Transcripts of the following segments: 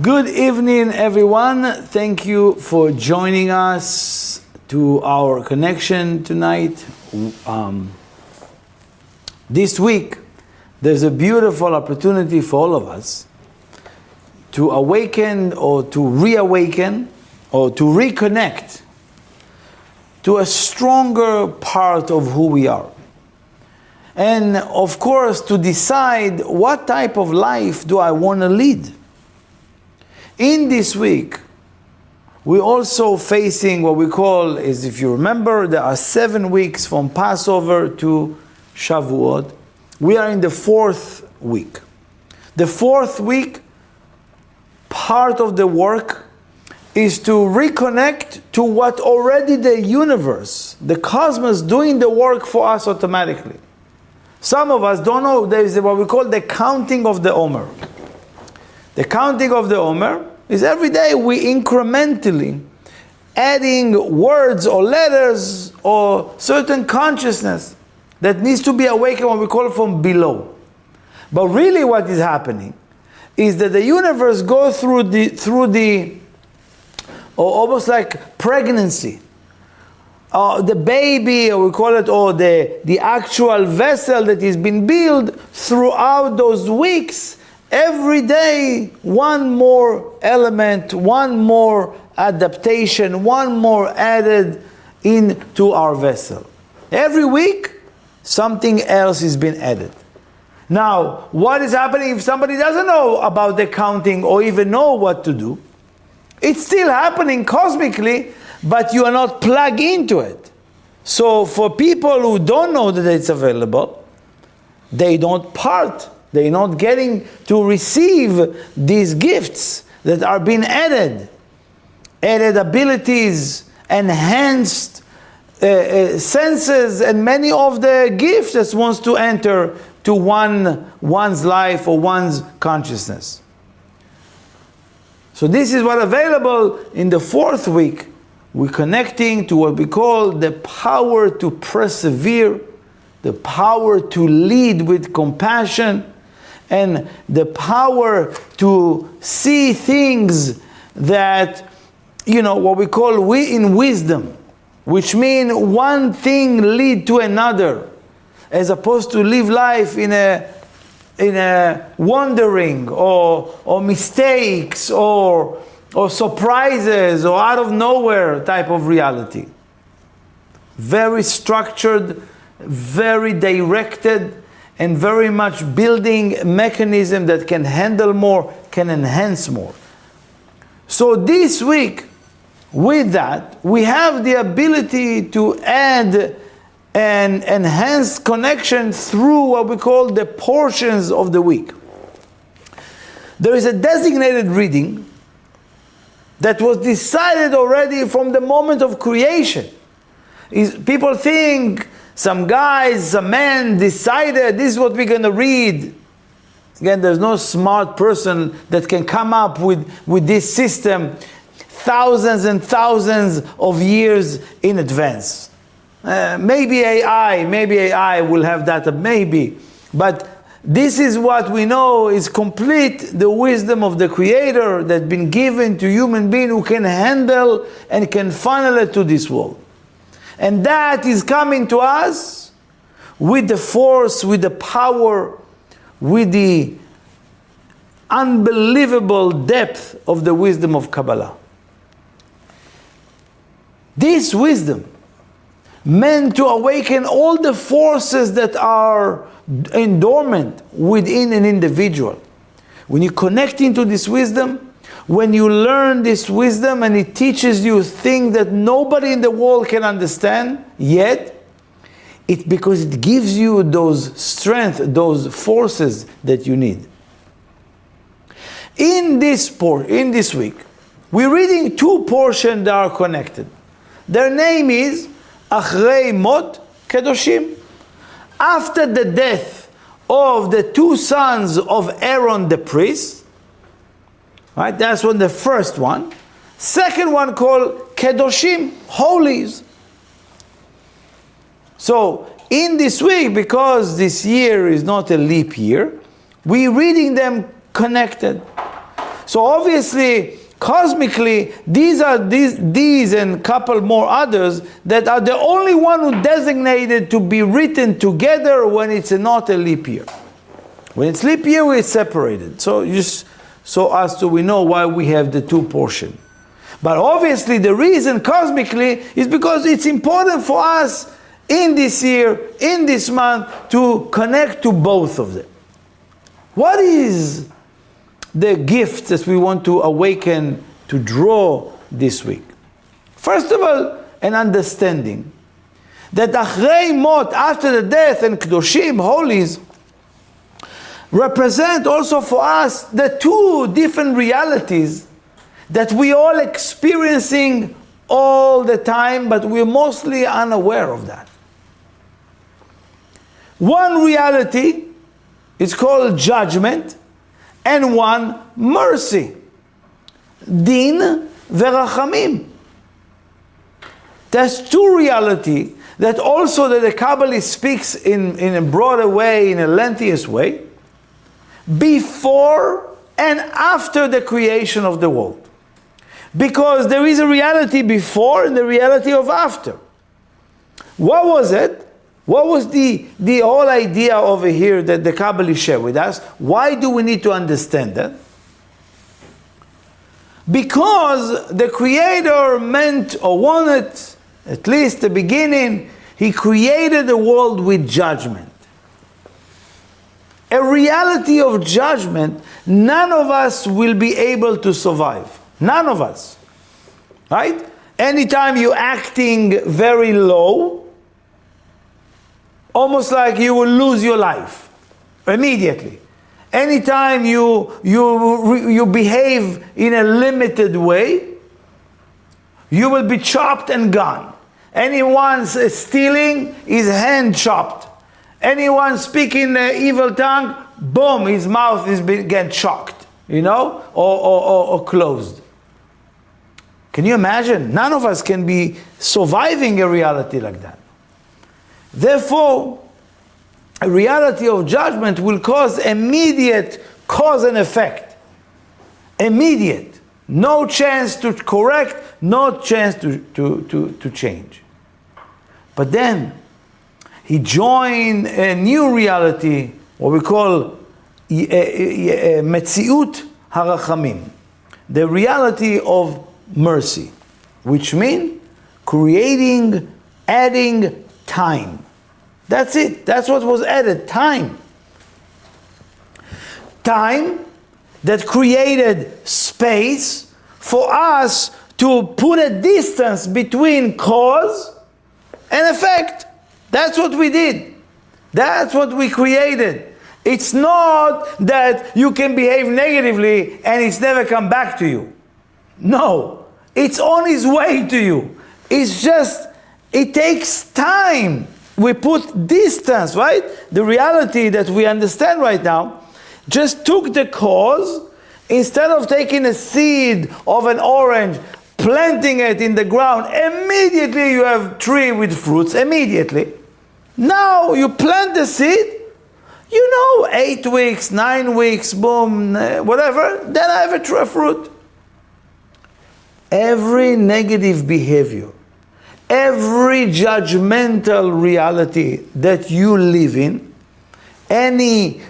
Good evening, everyone. Thank you for joining us to our connection tonight. This week, there's a beautiful opportunity for all of us to awaken or to reawaken or to reconnect to a stronger part of who we are. And of course, to decide what type of life do I want to lead. In this week, we're also facing what we call, is if you remember, there are 7 weeks from Passover to Shavuot. We are in the 4th week. The 4th week, part of the work is to reconnect to what already the universe, the cosmos, doing the work for us automatically. Some of us don't know, there is what we call the counting of the Omer. The counting of the Omer is every day we incrementally adding words or letters or certain consciousness that needs to be awakened, what we call from below. But really what is happening is that the universe goes through the or almost like pregnancy. The baby, or we call it, or the actual vessel that is being built throughout those weeks. Every day, one more element, one more adaptation, one more added into our vessel. Every week, something else is being added. Now, what is happening if somebody doesn't know about the counting or even know what to do? It's still happening cosmically, but you are not plugged into it. So for people who don't know that it's available, they don't part. They're not getting to receive these gifts that are being added. Added abilities, enhanced senses, and many of the gifts that wants to enter to one's life or one's consciousness. So this is what's available in the 4th week. We're connecting to what we call the power to persevere, the power to lead with compassion, and the power to see things that, what we call in wisdom, which means one thing lead to another, as opposed to live life in a wandering or mistakes or surprises or out of nowhere type of reality. Very structured, very directed, and very much building a mechanism that can handle more, can enhance more. So this week, with that, we have the ability to add an enhanced connection through what we call the portions of the week. There is a designated reading that was decided already from the moment of creation. People think some guys, some men decided this is what we're going to read. Again, there's no smart person that can come up with this system thousands and thousands of years in advance. Maybe AI will have that, maybe. But this is what we know is complete, the wisdom of the Creator that's been given to human being who can handle and can funnel it to this world. And that is coming to us with the force, with the power, with the unbelievable depth of the wisdom of Kabbalah. This wisdom meant to awaken all the forces that are dormant within an individual. When you connect into this wisdom, when you learn this wisdom and it teaches you things that nobody in the world can understand yet, it's because it gives you those strength, those forces that you need. In this week, we're reading 2 portions that are connected. Their name is Achrei Mot Kedoshim. After the death of the 2 sons of Aaron the priest, right? That's the first one. Second one called Kedoshim, holies. So in this week, because this year is not a leap year, we're reading them connected. So obviously, cosmically, these and a couple more others that are the only one who designated to be written together when it's not a leap year. When it's leap year, we're separated. So we know why we have the two portions. But obviously the reason cosmically is because it's important for us in this year, in this month, to connect to both of them. What is the gift that we want to awaken, to draw this week? First of all, an understanding that Achrei Mot, after the death, and Kedoshim, holies, represent also for us the two different realities that we all experiencing all the time, but we're mostly unaware of that. One reality is called judgment, and one mercy. Din verachamim. There's two reality that also that the Kabbalah speaks in a broader way, in a lengthiest way, before and after the creation of the world. Because there is a reality before and the reality of after. What was it? What was the whole idea over here that the Kabbalah shared with us? Why do we need to understand that? Because the Creator meant or wanted, at least the beginning, He created the world with judgment. A reality of judgment, none of us will be able to survive. None of us. Right? Anytime you're acting very low, almost like you will lose your life immediately. Anytime you behave in a limited way, you will be chopped and gone. Anyone stealing, his hand chopped. Anyone speaking evil tongue, boom, his mouth is get chocked, or closed. Can you imagine? None of us can be surviving a reality like that. Therefore, a reality of judgment will cause immediate cause and effect. Immediate. No chance to correct, no chance to change. But then, he joined a new reality, what we call Metziut Harachamim, the reality of mercy, which means creating, adding time. That's it. That's what was added, time. Time that created space for us to put a distance between cause and effect. That's what we did. That's what we created. It's not that you can behave negatively and it's never come back to you. No. It's on its way to you. It's just, it takes time. We put distance, right? The reality that we understand right now just took the cause, instead of taking a seed of an orange, planting it in the ground, immediately you have tree with fruits, immediately. Now you plant the seed, 8 weeks, 9 weeks, boom, whatever, then I have a fruit. Every negative behavior, every judgmental reality that you live in, any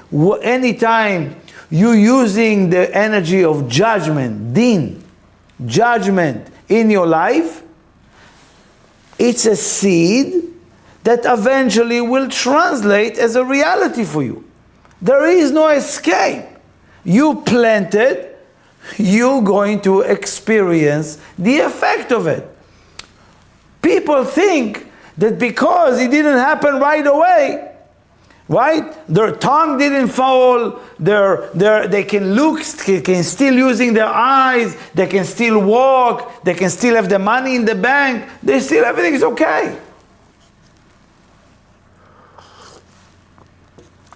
time you're using the energy of judgment, din, judgment in your life, it's a seed that eventually will translate as a reality for you. There is no escape. You planted, you're going to experience the effect of it. People think that because it didn't happen right away, right? Their tongue didn't fall, they can still using their eyes, they can still walk, they can still have the money in the bank, everything is okay.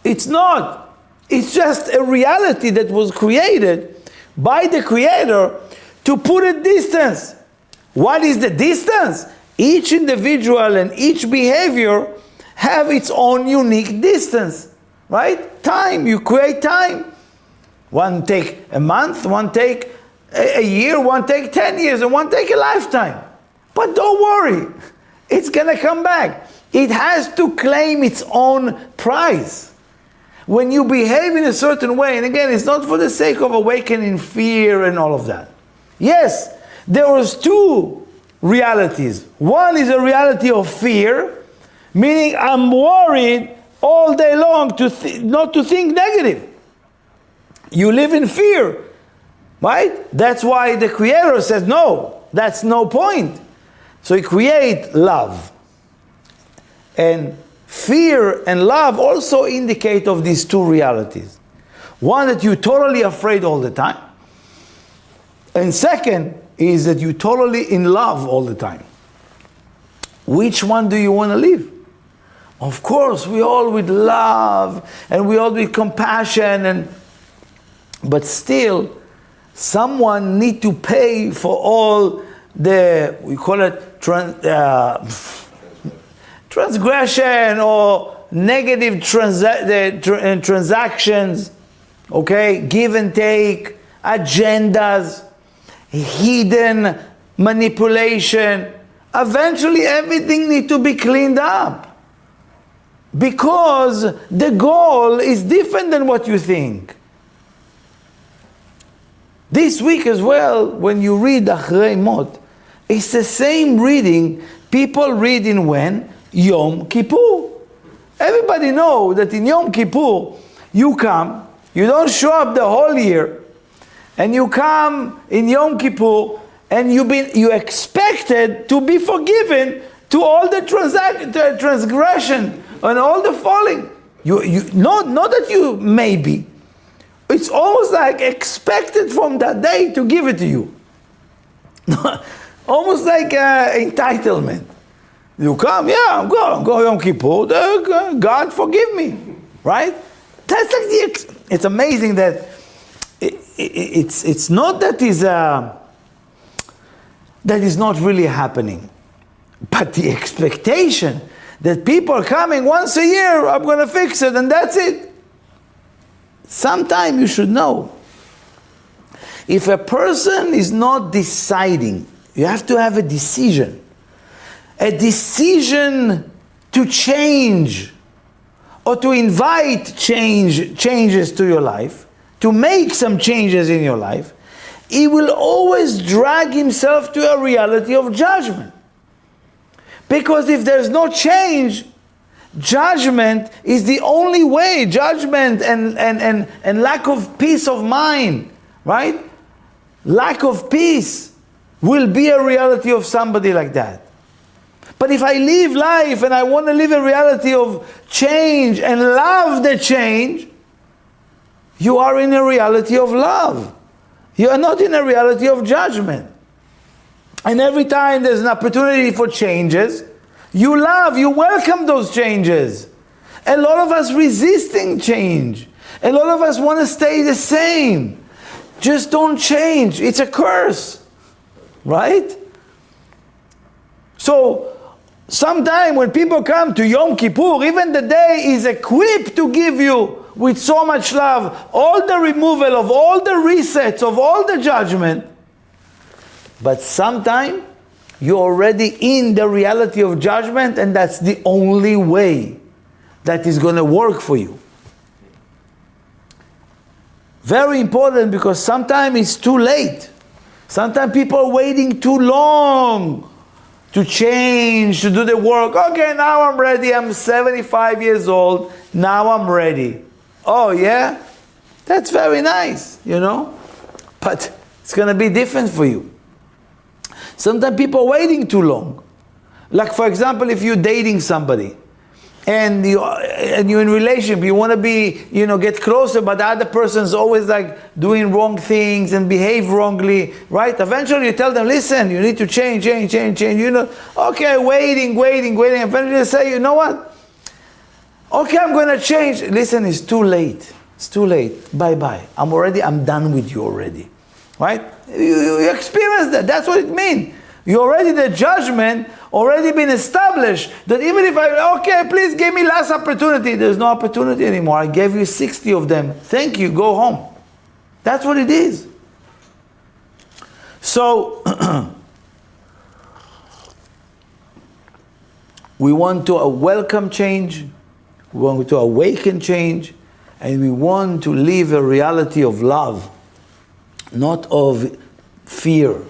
It's not. It's just a reality that was created by the Creator to put a distance. What is the distance? Each individual and each behavior have its own unique distance, right? Time, you create time. One take a month, one take a year, one take 10 years, and one take a lifetime. But don't worry, it's gonna come back. It has to claim its own price. When you behave in a certain way, and again, it's not for the sake of awakening fear and all of that. Yes, there was two realities. One is a reality of fear, meaning I'm worried all day long not to think negative. You live in fear, right? That's why the Creator says, no, that's no point. So He creates love. And fear and love also indicate of these two realities. One, that you're totally afraid all the time. And second is that you're totally in love all the time. Which one do you want to live? Of course, we all with love and we all with compassion, but still, someone need to pay for all the, we call it transgression or negative transactions, okay, give and take, agendas, hidden manipulation. Eventually everything needs to be cleaned up. Because the goal is different than what you think. This week as well, when you read Achrei Mot, it's the same reading people read in when? Yom Kippur. Everybody know that in Yom Kippur, you come, you don't show up the whole year, and you come in Yom Kippur, and you expected to be forgiven to all the transgression and all the falling. Not that you maybe. It's almost like expected from that day to give it to you. Almost like entitlement. You come, yeah, I'm go Yom Kippur, God forgive me, right? That's like it's amazing that it's not that is not really happening, but the expectation that people are coming once a year, I'm going to fix it, and that's it. Sometime you should know. If a person is not deciding, you have to have a decision. A decision to change or to invite changes to your life, to make some changes in your life, he will always drag himself to a reality of judgment. Because if there's no change, judgment is the only way. Judgment and lack of peace of mind, right? Lack of peace will be a reality of somebody like that. But if I live life and I want to live a reality of change and love the change, you are in a reality of love. You are not in a reality of judgment. And every time there's an opportunity for changes, you love, you welcome those changes. A lot of us resisting change. A lot of us want to stay the same. Just don't change. It's a curse. Right? So, sometime when people come to Yom Kippur, even the day is equipped to give you with so much love, all the removal of all the resets, of all the judgment. But sometime you're already in the reality of judgment, and that's the only way that is going to work for you. Very important, because sometimes it's too late. Sometimes people are waiting too long to change, to do the work. Okay, now I'm ready. I'm 75 years old. Now I'm ready. Oh, yeah? That's very nice, you know? But it's going to be different for you. Sometimes people are waiting too long. Like, for example, if you're dating somebody and you're in a relationship, you want to be, get closer, but the other person's always like doing wrong things and behave wrongly, right? Eventually you tell them, listen, you need to change. Okay, waiting. Eventually you say, you know what? Okay, I'm going to change. Listen, it's too late. It's too late. Bye-bye. I'm done with you already. Right? You experience that. That's what it means. You already, the judgment already been established. That even if okay, please give me last opportunity. There's no opportunity anymore. I gave you 60 of them. Thank you. Go home. That's what it is. So, we want to welcome change, we want to awaken change, and we want to live a reality of love, not of fear.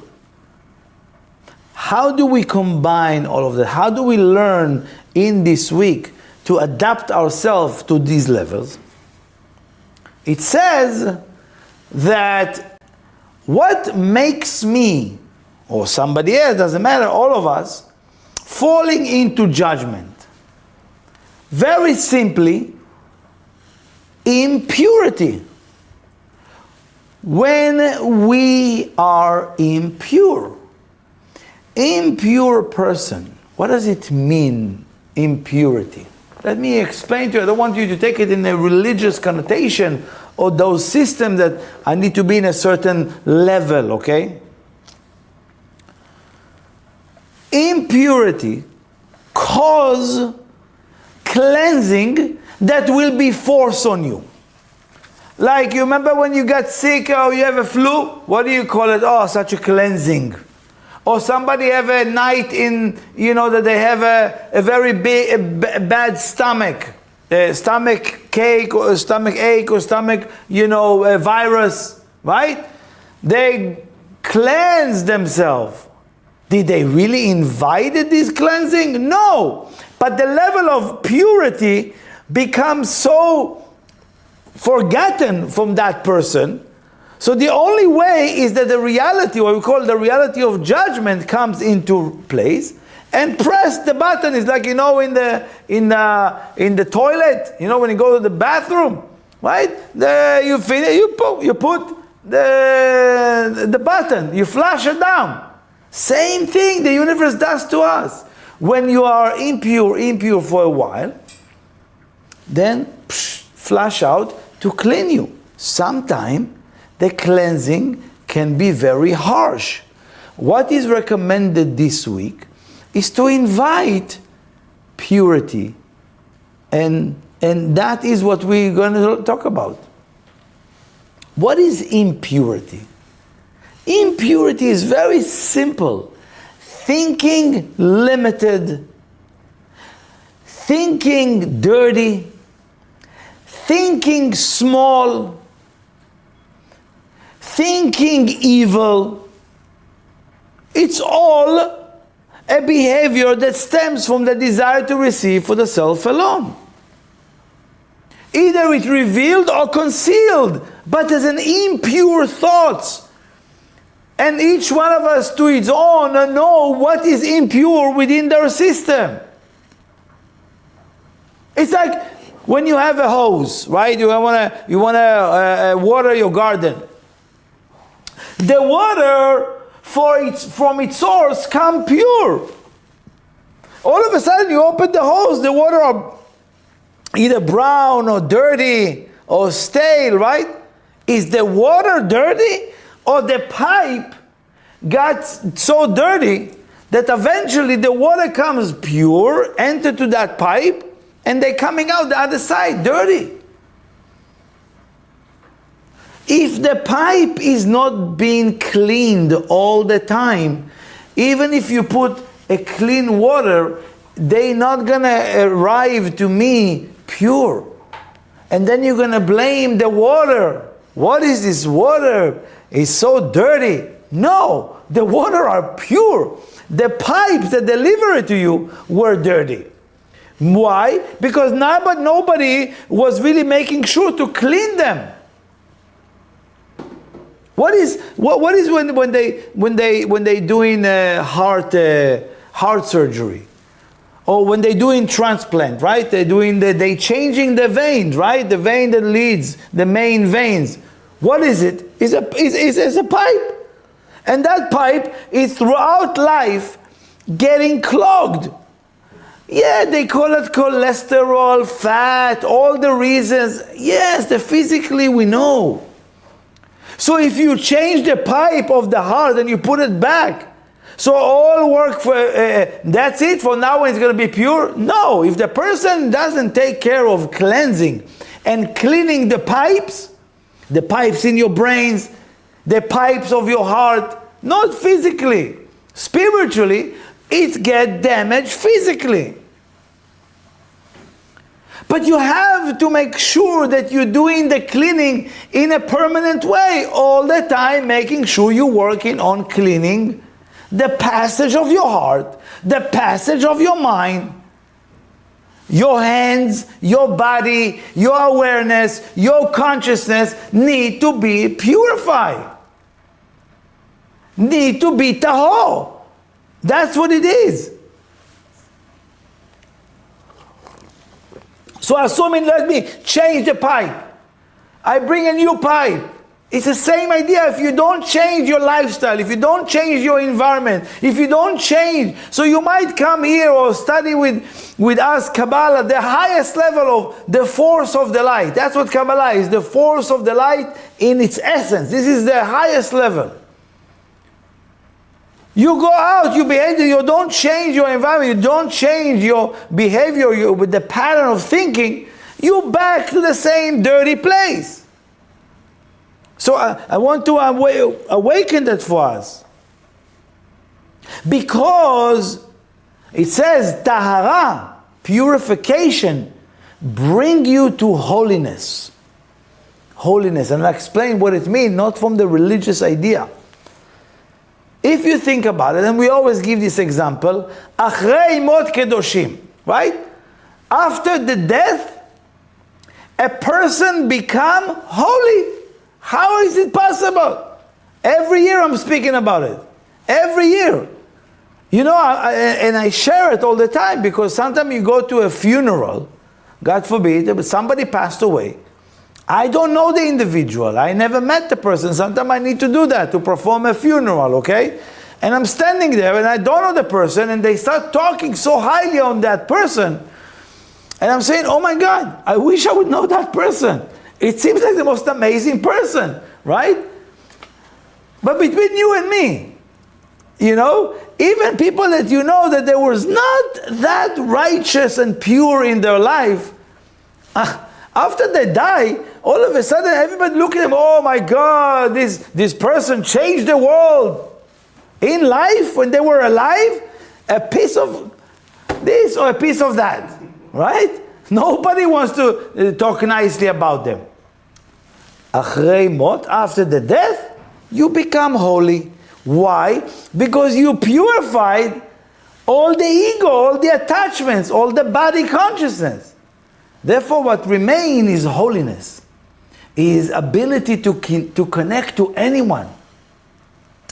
How do we combine all of that? How do we learn in this week to adapt ourselves to these levels? It says that what makes me, or somebody else, doesn't matter, all of us, falling into judgment? Very simply, impurity. When we are impure person, what does it mean, impurity? Let me explain to you. I don't want you to take it in a religious connotation or those systems that I need to be in a certain level, okay? Impurity cause cleansing that will be forced on you. Like, you remember when you got sick or you have a flu? What do you call it? Oh, such a cleansing. Or somebody have a night in, that they have a very bad stomach ache or stomach, virus, right? They cleanse themselves. Did they really invite this cleansing? No. But the level of purity becomes so forgotten from that person. So the only way is that the reality, what we call the reality of judgment, comes into place, and press the button. It's like, in the toilet, when you go to the bathroom, right? You put the button, you flush it down. Same thing the universe does to us. When you are impure for a while, then flush out to clean you. Sometimes the cleansing can be very harsh. What is recommended this week is to invite purity, and that is what we're going to talk about. What is impurity? Impurity is very simple. Thinking limited, thinking dirty, thinking small, thinking evil. It's all a behavior that stems from the desire to receive for the self alone. Either it's revealed or concealed, but as an impure thoughts. And each one of us to its own know what is impure within their system. It's like when you have a hose, right? You wanna water your garden. The water from its source come pure. All of a sudden you open the hose, the water are either brown or dirty or stale, right? Is the water dirty? Or the pipe got so dirty that eventually the water comes pure, enter to that pipe, and they're coming out the other side dirty. If the pipe is not being cleaned all the time, even if you put a clean water, they're not gonna arrive to me pure. And then you're gonna blame the water. What is this water? It's so dirty. No, the water are pure. The pipes that deliver it to you were dirty. Why? Because nobody was really making sure to clean them. What is when they doing heart surgery, or when they doing transplant, right? They changing the veins, right? The vein that leads the main veins. What is it? It's a pipe. And that pipe is throughout life getting clogged. Yeah, they call it cholesterol, fat, all the reasons. Yes, physically we know. So if you change the pipe of the heart and you put it back, so all work for, that's it, for now it's going to be pure? No, if the person doesn't take care of cleansing and cleaning the pipes, the pipes in your brains, the pipes of your heart, not physically. Spiritually, it gets damaged physically. But you have to make sure that you're doing the cleaning in a permanent way, all the time making sure you're working on cleaning the passage of your heart, the passage of your mind, your hands, your body, your awareness, your consciousness need to be purified. Need to be tahor. That's what it is. So assuming, let me change the pipe. I bring a new pipe. It's the same idea. If you don't change your lifestyle, if you don't change your environment, if you don't change, so you might come here or study with us Kabbalah, the highest level of the force of the light. That's what Kabbalah is, the force of the light in its essence. This is the highest level. You go out, you behave, you don't change your environment, you don't change your behavior with the pattern of thinking, you're back to the same dirty place. So I want to awaken that for us. Because it says, tahara, purification, bring you to holiness. Holiness, and I'll explain what it means, not from the religious idea. If you think about it, and we always give this example, achrei mot kedoshim, right? After the death, a person become holy. How is it possible? Every year I'm speaking about it. Every year. You know, and I share it all the time, because sometimes you go to a funeral, God forbid, somebody passed away. I don't know the individual. I never met the person. Sometimes I need to do that, to perform a funeral, okay? And I'm standing there and I don't know the person, and they start talking so highly on that person. And I'm saying, oh my God, I wish I would know that person. It seems like the most amazing person, right? But between you and me, you know, even people that you know that there was not that righteous and pure in their life, after they die, all of a sudden everybody look at them, oh my God, this person changed the world. In life, when they were alive, a piece of this or a piece of that, right? Nobody wants to talk nicely about them. Achrei mot, after the death, you become holy. Why? Because you purified all the ego, all the attachments, all the body consciousness. Therefore, what remains is holiness, is ability to connect to anyone.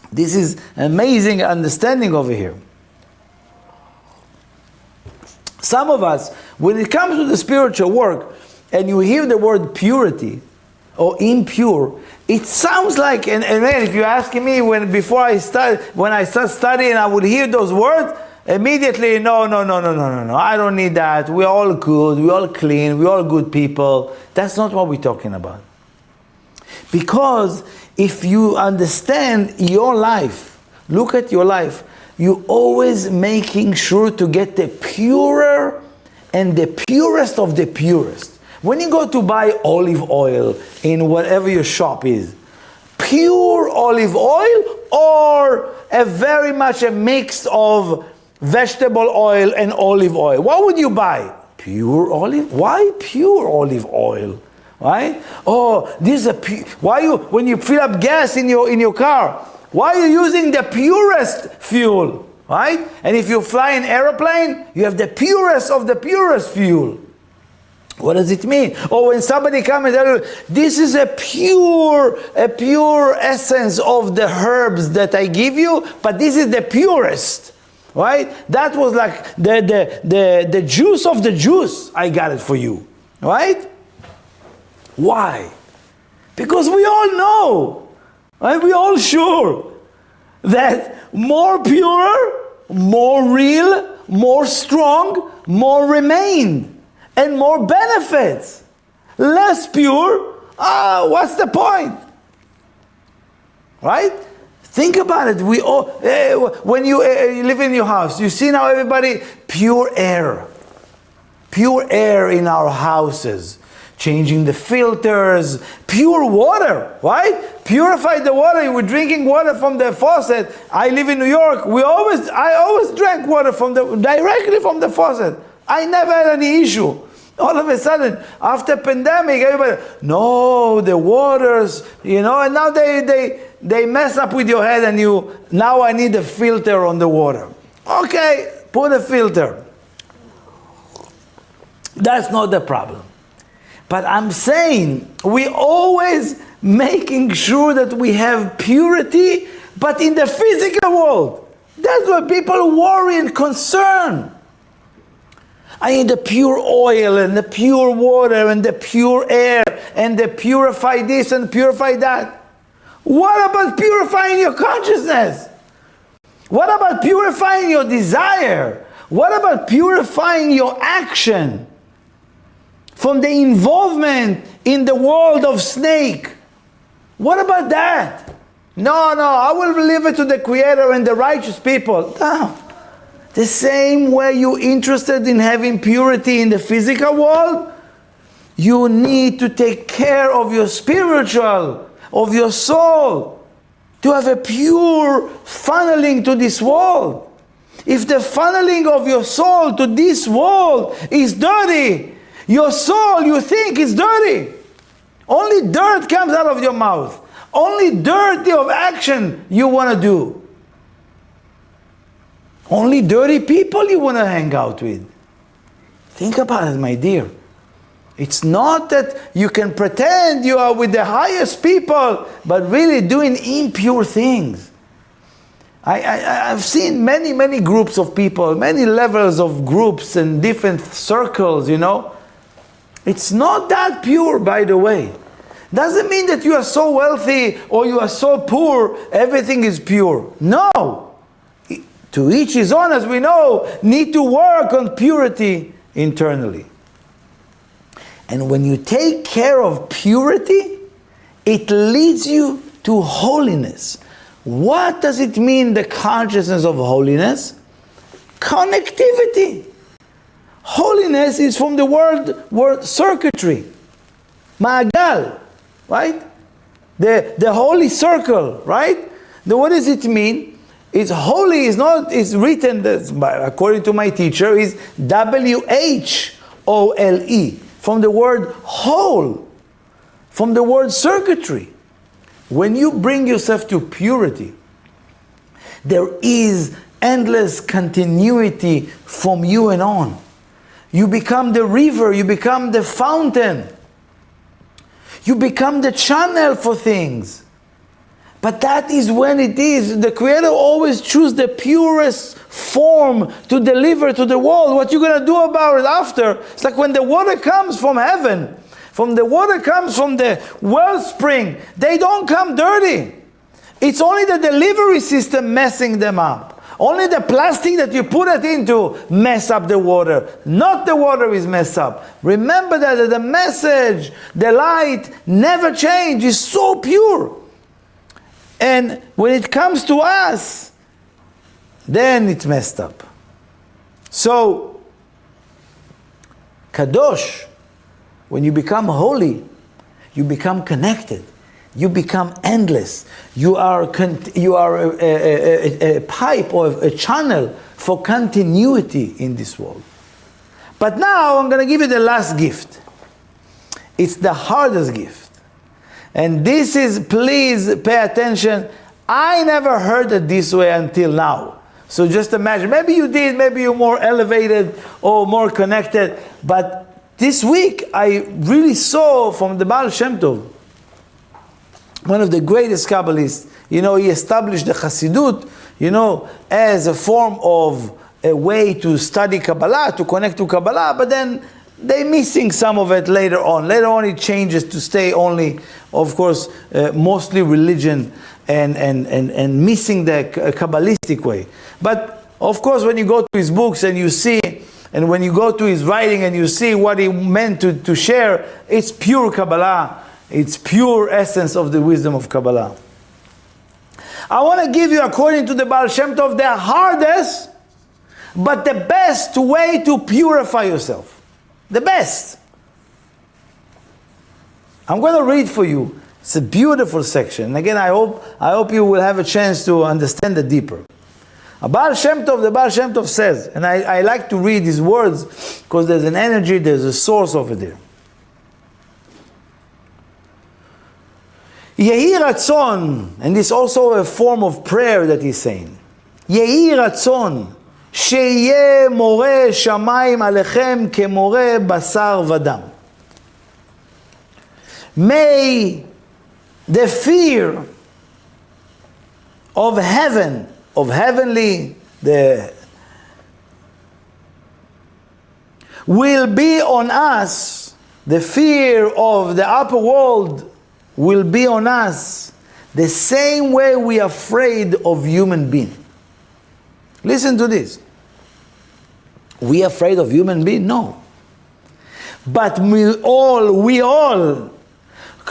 This is amazing understanding over here. Some of us, when it comes to the spiritual work, and you hear the word purity or impure, it sounds like, and man, if you're asking me when I start studying, I would hear those words, immediately, no, I don't need that. We're all good, we're all clean, we're all good people. That's not what we're talking about. Because if you understand your life, look at your life, you're always making sure to get the purer and the purest of the purest. When you go to buy olive oil in whatever your shop is, pure olive oil or a very much a mix of vegetable oil and olive oil, what would you buy? Pure olive? Why pure olive oil? Right? Oh, this is a why you, when you fill up gas in your car, why are you using the purest fuel? Right? And if you fly an airplane, you have the purest of the purest fuel. What does it mean? Or when somebody comes and tells you, this is a pure essence of the herbs that I give you, but this is the purest. Right? That was like the juice of the juice. I got it for you. Right? Why? Because we all know, right? We're all sure that more pure, more real, more strong, more remain, and more benefits. Less pure, what's the point? Right? Think about it. We all, when you live in your house, you see now everybody, pure air in our houses. changing the filters, pure water, right? Purify the water. You were drinking water from the faucet. I live in New York. I always drank water directly from the faucet. I never had any issue. All of a sudden, after pandemic, everybody, no, the waters, and now they mess up with your head and now I need a filter on the water. Okay, put a filter. That's not the problem. But I'm saying, we always making sure that we have purity, but in the physical world. That's why people worry and concern. I need the pure oil and the pure water and the pure air and the purify this and purify that. What about purifying your consciousness? What about purifying your desire? What about purifying your action from the involvement in the world of snake? What about that? No, I will leave it to the Creator and the righteous people. No. The same way you're interested in having purity in the physical world, you need to take care of your spiritual, of your soul, to have a pure funneling to this world. If the funneling of your soul to this world is dirty, your soul, you think, is dirty. Only dirt comes out of your mouth. Only dirty of action you want to do. Only dirty people you want to hang out with. Think about it, my dear. It's not that you can pretend you are with the highest people, but really doing impure things. I've seen many groups of people, many levels of groups and different circles, It's not that pure, by the way. Doesn't mean that you are so wealthy or you are so poor, everything is pure. No. To each his own, as we know, need to work on purity internally. And when you take care of purity, it leads you to holiness. What does it mean, the consciousness of holiness? Connectivity. Holiness is from the word circuitry. Ma'agal, right? The holy circle, right? What does it mean? It's holy is written, according to my teacher, is W-H-O-L-E, from the word whole, from the word circuitry. When you bring yourself to purity, there is endless continuity from you and on. You become the river, you become the fountain. You become the channel for things. But that is when it is. The Creator always chooses the purest form to deliver to the world. What you're going to do about it after? It's like when the water comes from heaven, the water comes from the wellspring, they don't come dirty. It's only the delivery system messing them up. Only the plastic that you put it into mess up the water. Not the water is messed up. Remember that the message, the light, never changes. It's so pure. And when it comes to us, then it's messed up. So, Kadosh, when you become holy, you become connected. You become endless. You are a pipe or a channel for continuity in this world. But now I'm going to give you the last gift. It's the hardest gift. And this is, please pay attention, I never heard it this way until now. So just imagine, maybe you did, maybe you're more elevated or more connected, but this week I really saw from the Baal Shem Tov, one of the greatest Kabbalists, he established the Chassidut, as a form of a way to study Kabbalah, to connect to Kabbalah, but then they're missing some of it later on. Later on it changes to stay only, of course, mostly religion and missing the Kabbalistic way. But of course when you go to his books and you see, and when you go to his writing and you see what he meant to share, it's pure Kabbalah. It's pure essence of the wisdom of Kabbalah. I want to give you, according to the Baal Shem Tov, the hardest, but the best way to purify yourself. The best. I'm going to read for you. It's a beautiful section. And again, I hope you will have a chance to understand it deeper. The Baal Shem Tov says, and I like to read these words because there's an energy, there's a source over there. Yehi Ratzon, and this is also a form of prayer that he's saying. Yehi Ratzon, sheyeh more shamayim alechem kemore basar vadam. May the fear of heaven, of heavenly, will be on us, the fear of the upper world will be on us the same way we are afraid of human being. Listen to this. We are afraid of human being? No. But we all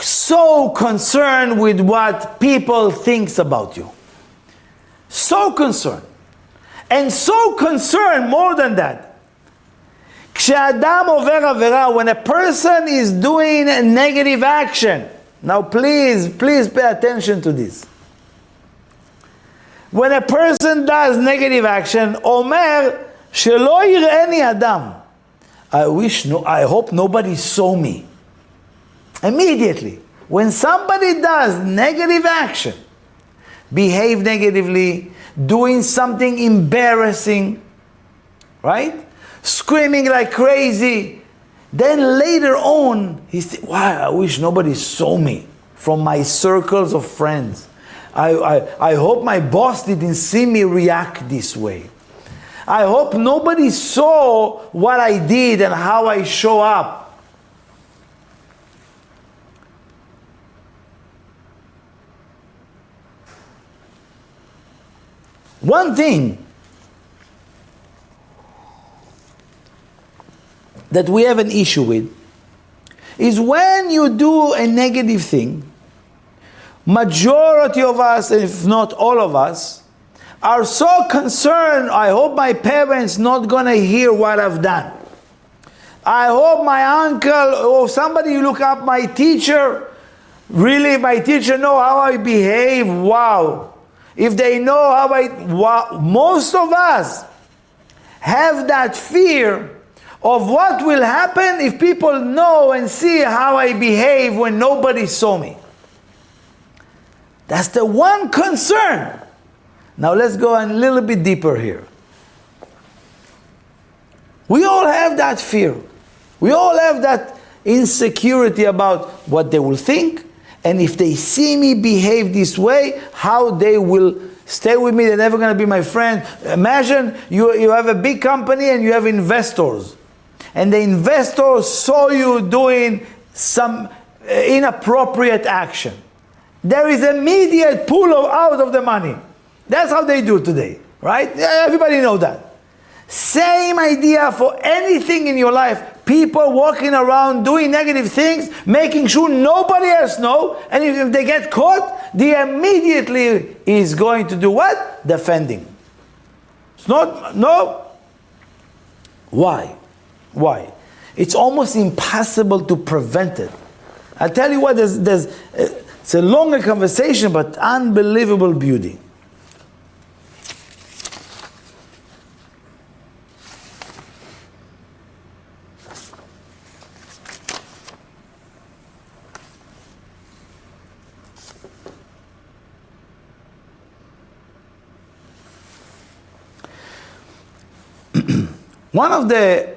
so concerned with what people thinks about you. So concerned. And so concerned more than that. כשאדם עובר עבירה, when a person is doing a negative action, now please pay attention to this. When a person does negative action, Omer, שלא יראני אדם. I hope nobody saw me. Immediately, when somebody does negative action, behave negatively, doing something embarrassing, right? Screaming like crazy, then later on, he said, wow, I wish nobody saw me from my circles of friends. I hope my boss didn't see me react this way. I hope nobody saw what I did and how I show up. One thing that we have an issue with is when you do a negative thing, majority of us, if not all of us, are so concerned, I hope my parents not gonna hear what I've done. I hope my uncle or somebody you look up, my teacher, really my teacher know how I behave, wow. If they know how most of us have that fear of what will happen if people know and see how I behave when nobody saw me. That's the one concern. Now let's go a little bit deeper here. We all have that fear. We all have that insecurity about what they will think. And if they see me behave this way, how they will stay with me, they're never going to be my friend. Imagine you have a big company and you have investors. And the investors saw you doing some inappropriate action. There is immediate pull out of the money. That's how they do today, right? Everybody knows that. Same idea for anything in your life. People walking around doing negative things, making sure nobody else knows, and if they get caught, they immediately is going to do what? Defending. It's not, no. Why? Why? It's almost impossible to prevent it. I'll tell you what, it's a longer conversation, but unbelievable beauty.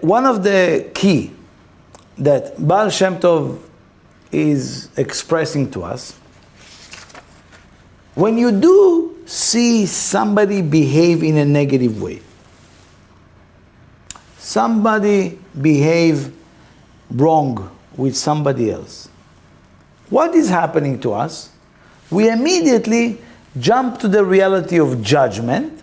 One of the key that Baal Shem Tov is expressing to us, when you do see somebody behave in a negative way, somebody behave wrong with somebody else, what is happening to us? We immediately jump to the reality of judgment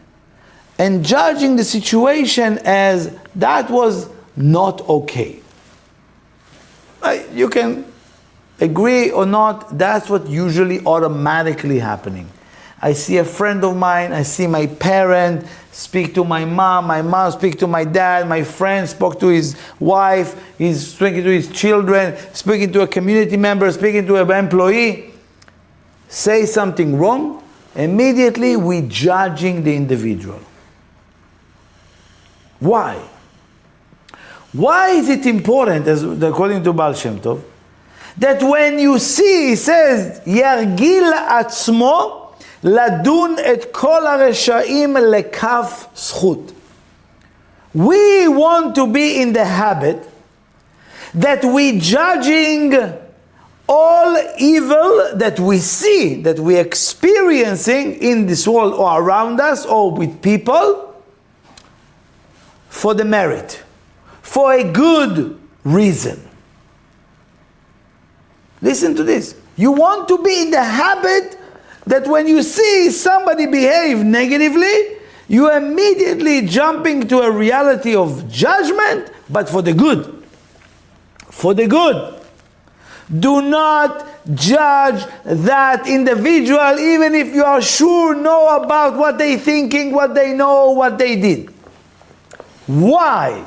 and judging the situation as that was not okay. You can agree or not, that's what usually automatically happening. I see a friend of mine, I see my parent, speak to my mom speak to my dad, my friend spoke to his wife, he's speaking to his children, speaking to a community member, speaking to an employee, say something wrong, immediately we judging the individual. Why? Why is it important, as according to Baal Shem Tov, that when you see, he says, ירגיל עצמו לדון את כל הרשעים לכף זכות. We want to be in the habit that we judging all evil that we see, that we experiencing in this world or around us or with people for the merit, for a good reason. Listen to this. You want to be in the habit that when you see somebody behave negatively, you immediately jumping to a reality of judgment, but for the good. For the good. Do not judge that individual, even if you are sure know about what they thinking, what they know, what they did. Why?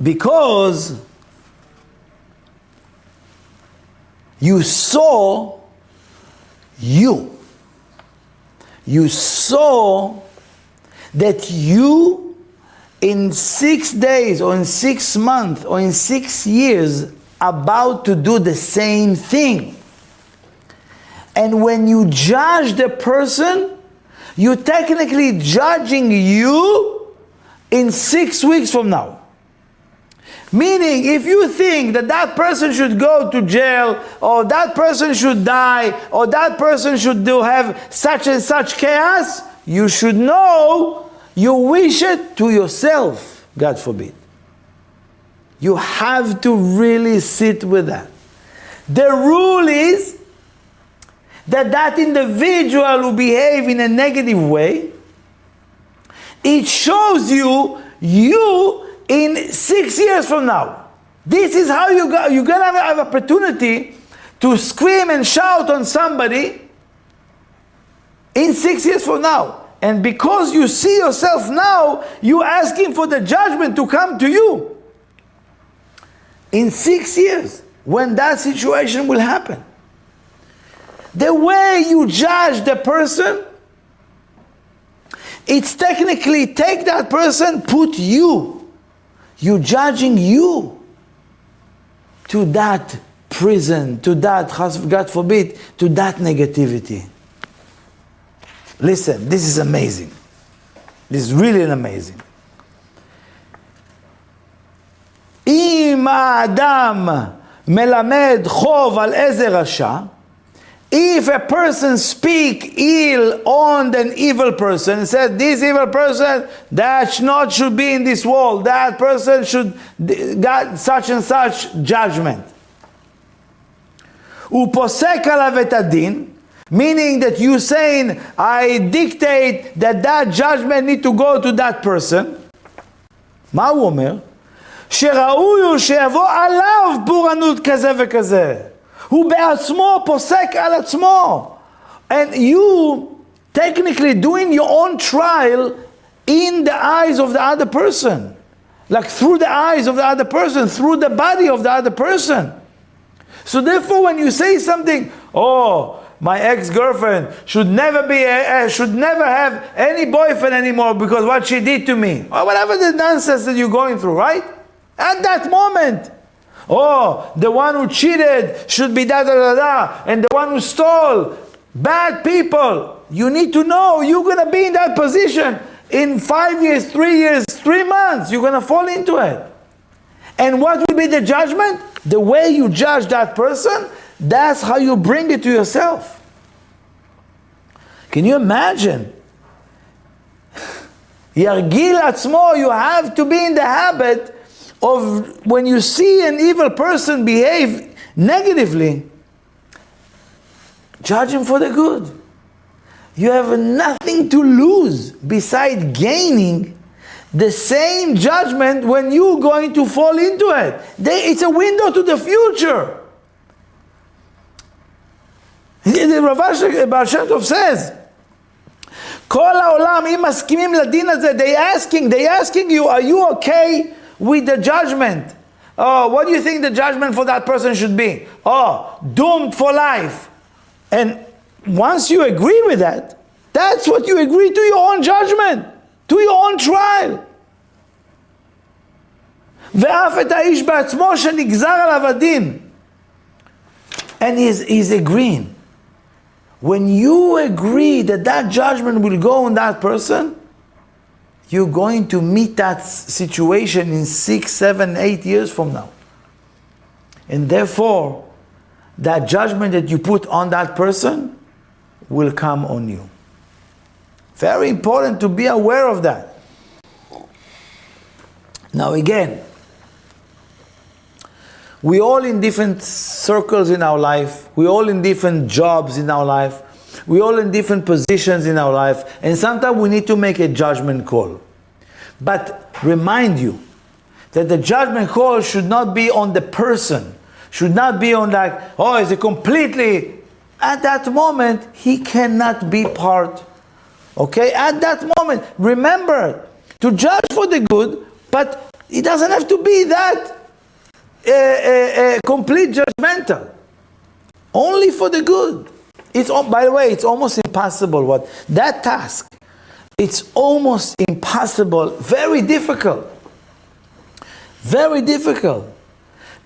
Because you saw you. You saw that you in 6 days or in 6 months or in 6 years about to do the same thing. And when you judge the person, you're technically judging you in 6 weeks from now. Meaning, if you think that that person should go to jail, or that person should die, or that person should have such and such chaos, you should know you wish it to yourself, God forbid. You have to really sit with that. The rule is that that individual who behave in a negative way, it shows you in 6 years from now. This is how you're gonna have opportunity to scream and shout on somebody in 6 years from now. And because you see yourself now, you're asking for the judgment to come to you. In 6 years, when that situation will happen. The way you judge the person, it's technically take that person, put you're judging you to that prison, to that, God forbid, to that negativity. Listen, this is amazing. This is really amazing. אם האדם מלמד חוב על איזה רשע, if a person speak ill on an evil person and said, this evil person that should be in this world, that person should get such and such judgment. ופוסק עליו את הדין, meaning that you saying, I dictate that judgment need to go to that person. מה הוא אומר? שראוי הוא שיבוא עליו פורענות כזה וכזה. הוא בעצמו פוסק על עצמו. And you technically doing your own trial in the eyes of the other person. Like through the eyes of the other person, through the body of the other person. So therefore when you say something, oh, my ex-girlfriend should never have any boyfriend anymore because what she did to me. Or whatever the nonsense that you're going through, right? At that moment. Oh, the one who cheated should be da-da-da-da. And the one who stole, bad people. You need to know you're going to be in that position. In 5 years, 3 years, 3 months, you're going to fall into it. And what will be the judgment? The way you judge that person, that's how you bring it to yourself. Can you imagine? ירגיל עצמו, you have to be in the habit of when you see an evil person behave negatively, judge him for the good. You have nothing to lose besides gaining the same judgment when you're going to fall into it. It's a window to the future. The Ravash Baal Shem Tov says, כל העולם, אם מסכימים לדין הזה, they asking you, are you okay with the judgment? Oh, what do you think the judgment for that person should be? Oh, doomed for life. And once you agree with that, that's what you agree to your own judgment, to your own trial. ואף את האיש בעצמו שנגזר עליו הדין. And he's agreeing. When you agree that that judgment will go on that person, you're going to meet that situation in 6, 7, 8 years from now. And therefore, that judgment that you put on that person will come on you. Very important to be aware of that. Now again, we all in different circles in our life. We all in different jobs in our life. We all in different positions in our life. And sometimes we need to make a judgment call. But remind you that the judgment call should not be on the person. Should not be on like, oh, is it completely... At that moment, he cannot be part. Okay? At that moment, remember to judge for the good, but it doesn't have to be that complete judgmental. Only for the good. By the way, it's almost impossible. That task, it's almost impossible, very difficult. Very difficult.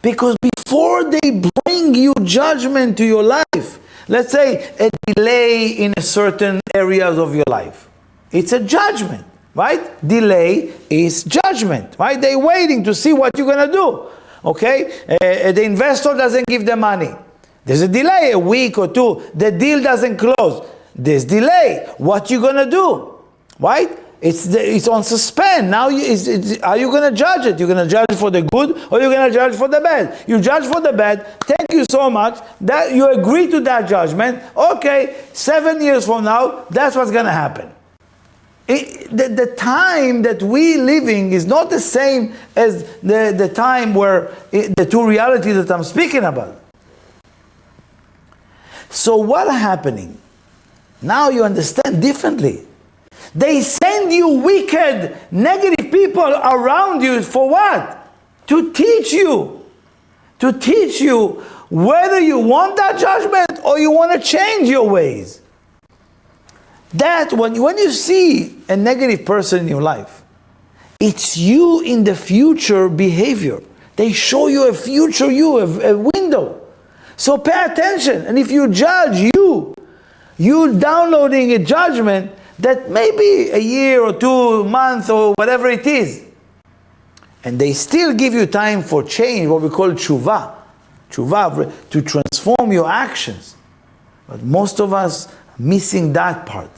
Because before they bring you judgment to your life, let's say a delay in a certain areas of your life, it's a judgment, right? Delay is judgment, right? They're waiting to see what you're going to do. Okay, the investor doesn't give the money. There's a delay, a week or two. The deal doesn't close. There's delay. What you gonna do, right? It's on suspend. Now, are you gonna judge it? You're gonna judge it for the good, or you're gonna judge for the bad? You judge for the bad. Thank you so much. That you agree to that judgment. Okay, 7 years from now, that's what's gonna happen. The time that we living is not the same as the time where the two realities that I'm speaking about. So what's happening? Now you understand differently. They send you wicked, negative people around you for what? To teach you. To teach you whether you want that judgment or you want to change your ways. That when you see a negative person in your life, it's you in the future behavior. They show you a future you, a window. So pay attention. And if you judge you downloading a judgment that maybe a year or 2 months or whatever it is, and they still give you time for change, what we call tshuva, to transform your actions. But most of us missing that part.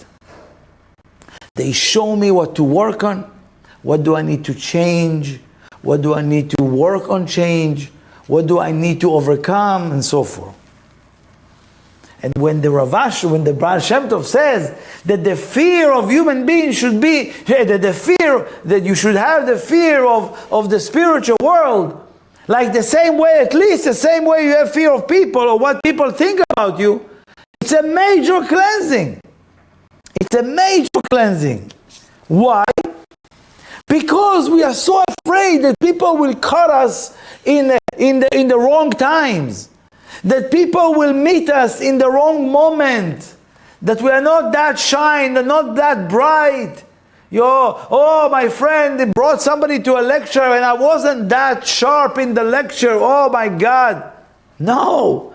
They show me what to work on, what do I need to change, what do I need to work on change, what do I need to overcome, and so forth. And when the Baal Shem Tov says that the fear of human beings should be, the fear that you should have the fear of the spiritual world, like the same way, at least the same way you have fear of people or what people think about you, it's a major cleansing. It's a major cleansing. Why? Because we are so afraid that people will cut us in the wrong times. That people will meet us in the wrong moment. That we are not that shine, not that bright. Oh, my friend, they brought somebody to a lecture and I wasn't that sharp in the lecture. Oh my God. No.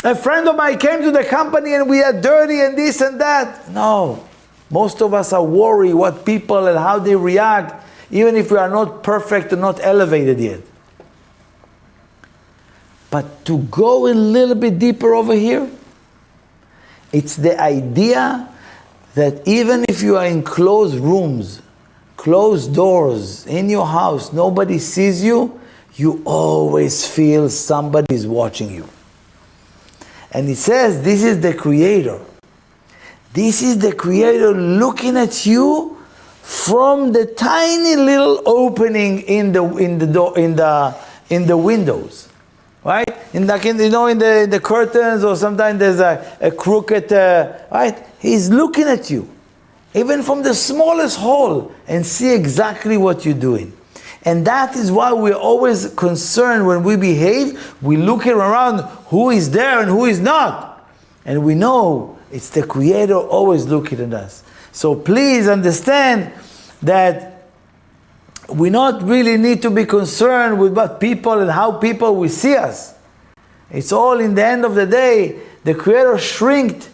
A friend of mine came to the company and we are dirty and this and that. No. Most of us are worried what people and how they react, even if we are not perfect and not elevated yet. But to go a little bit deeper over here, it's the idea that even if you are in closed rooms, closed doors, in your house, nobody sees you, you always feel somebody is watching you. And it says, this is the Creator. This is the Creator looking at you from the tiny little opening in the windows. right? In the curtains, or sometimes there's a crooked, right? He's looking at you, even from the smallest hole, and see exactly what you're doing. And that is why we're always concerned when we behave. We look around who is there and who is not. And we know it's the Creator always looking at us. So please understand that we not really need to be concerned with what people and how people will see us. It's all, in the end of the day, the Creator shrinked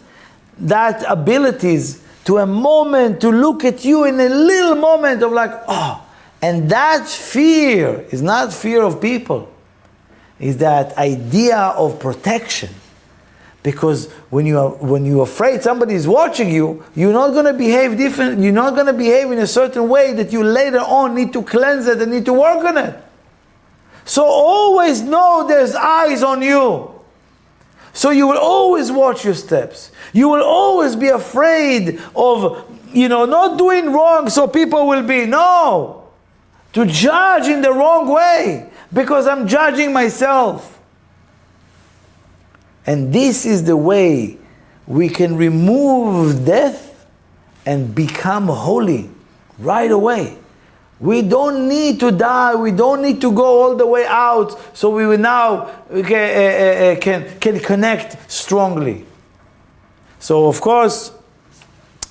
that abilities to a moment to look at you in a little moment of like, oh. And that fear is not fear of people. It's that idea of protection. Because when you're afraid somebody is watching you, you're not going to behave different. You're not going to behave in a certain way that you later on need to cleanse it and need to work on it. So always know there's eyes on you. So you will always watch your steps. You will always be afraid of, not doing wrong so people will be. No! To judge in the wrong way. Because I'm judging myself. And this is the way we can remove death and become holy right away. We don't need to die. We don't need to go all the way out. So we will now can connect strongly. So of course,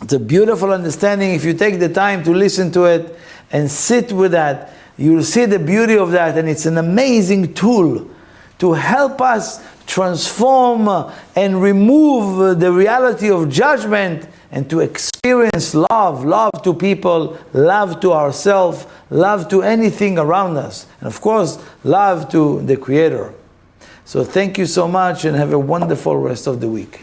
it's a beautiful understanding. If you take the time to listen to it and sit with that, you'll see the beauty of that. And it's an amazing tool to help us transform and remove the reality of judgment and to experience love to people, love to ourselves, love to anything around us, and of course, love to the Creator. So thank you so much and have a wonderful rest of the week.